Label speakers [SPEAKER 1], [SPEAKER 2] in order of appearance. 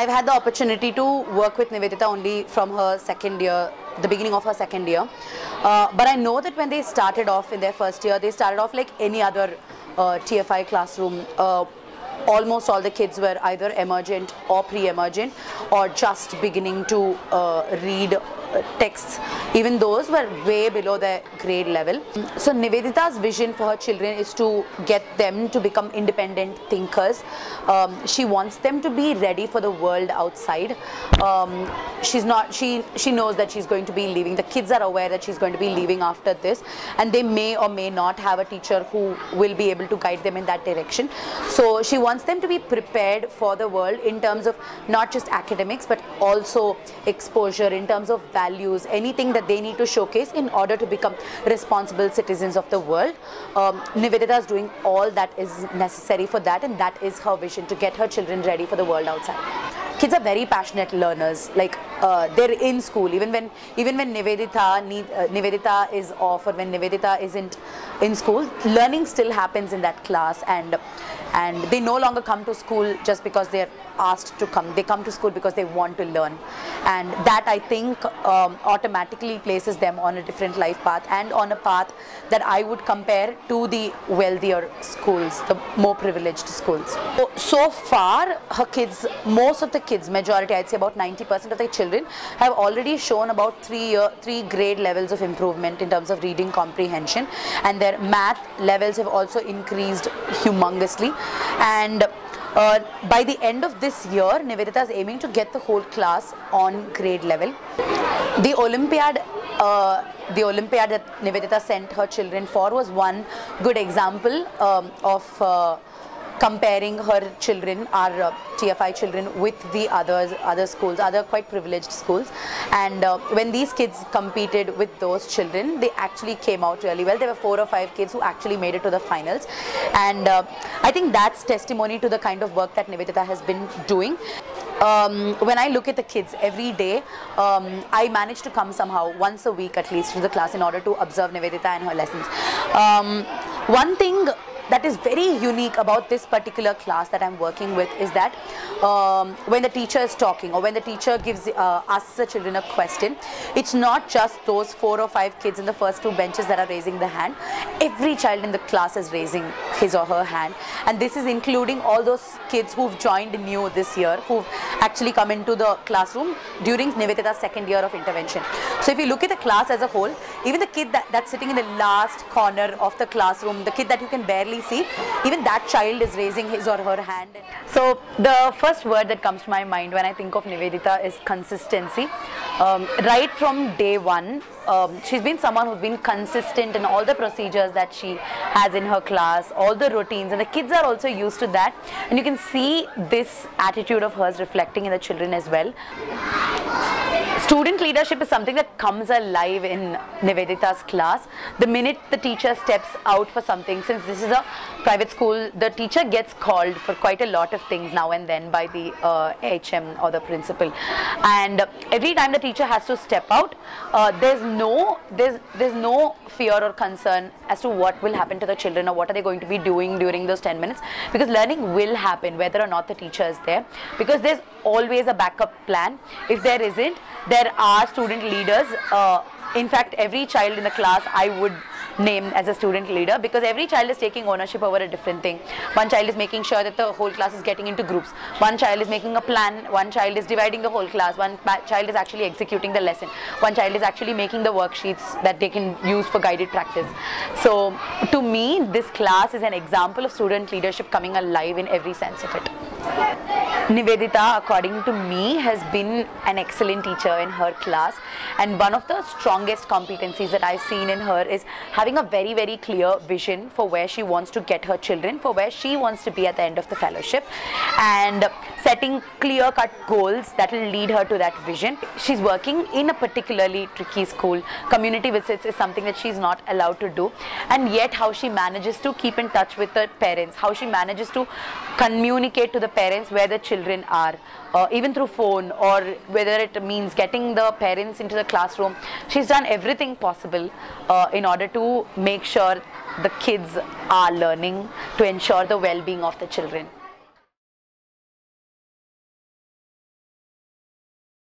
[SPEAKER 1] I've had the opportunity to work with Niveditha only from her second year, the beginning of her second year. But I know that when they started off in their first year, they started off like any other TFI classroom. Almost all the kids were either emergent or pre-emergent or just beginning to read texts. Even those were way below their grade level. So Niveditha's vision for her children is to get them to become independent thinkers. She wants them to be ready for the world outside. She knows that she's going to be leaving. The kids are aware that she's going to be leaving after this, and they may or may not have a teacher who will be able to guide them in that direction. So she wants them to be prepared for the world in terms of not just academics but also exposure, in terms of values, anything that they need to showcase in order to become responsible citizens of the world. Niveditha is doing all that is necessary for that, and that is her vision, to get her children ready for the world outside. Kids are very passionate learners. Like they're in school, even when Niveditha is off, or when Niveditha isn't in school, learning still happens in that class, and they no longer come to school just because they're asked to come. They come to school because they want to learn, and that, I think, automatically places them on a different life path, and on a path that I would compare to the wealthier schools, the more privileged schools. So far, her kids, most of the kids, majority, I'd say about 90% of the children, have already shown about three grade levels of improvement in terms of reading comprehension, and their math levels have also increased humongously. And by the end of this year, Niveditha is aiming to get the whole class on grade level. The Olympiad that Niveditha sent her children for was one good example of comparing her children, our TFI children, with the other schools, other quite privileged schools. And when these kids competed with those children, they actually came out really well. There were 4 or 5 kids who actually made it to the finals, and I think that's testimony to the kind of work that Niveditha has been doing. When I look at the kids every day, I manage to come somehow once a week at least to the class in order to observe Niveditha and her lessons. One thing that is very unique about this particular class that I'm working with is that when the teacher is talking, or when the teacher asks the children a question, it's not just those 4 or 5 kids in the first 2 benches that are raising the hand. Every child in the class is raising his or her hand, and this is including all those kids who've joined new this year, who've actually come into the classroom during Niveditha's second year of intervention. So if you look at the class as a whole, even the kid that's sitting in the last corner of the classroom, the kid that you can barely see, even that child is raising his or her hand. So the first word that comes to my mind when I think of Niveditha is consistency. Right from day one, she's been someone who's been consistent in all the procedures that she has in her class, all the routines, and the kids are also used to that, and you can see this attitude of hers reflecting in the children as well. Student leadership is something that comes alive in Niveditha's class. The minute the teacher steps out for something, since this is a private school, the teacher gets called for quite a lot of things now and then by the HM or the principal, and every time the teacher has to step out, there's no fear or concern as to what will happen to the children or what are they going to be doing during those 10 minutes, because learning will happen whether or not the teacher is there, because there's always a backup plan. If there isn't, there are student leaders. In fact, every child in the class I would name as a student leader, because every child is taking ownership over a different thing. One child is making sure that the whole class is getting into groups. One child is making a plan. One child is dividing the whole class. One child is actually executing the lesson. One child is actually making the worksheets that they can use for guided practice. So to me, this class is an example of student leadership coming alive in every sense of it. Niveditha, according to me, has been an excellent teacher in her class, and one of the strongest competencies that I've seen in her is having a very, very clear vision for where she wants to get her children, for where she wants to be at the end of the fellowship, and setting clear-cut goals that will lead her to that vision. She's working in a particularly tricky school. Community visits is something that she's not allowed to do, and yet how she manages to keep in touch with the parents, how she manages to communicate to the parents where the children are, even through phone, or whether it means getting the parents into the classroom. She's done everything possible in order to make sure the kids are learning, to ensure the well-being of the children.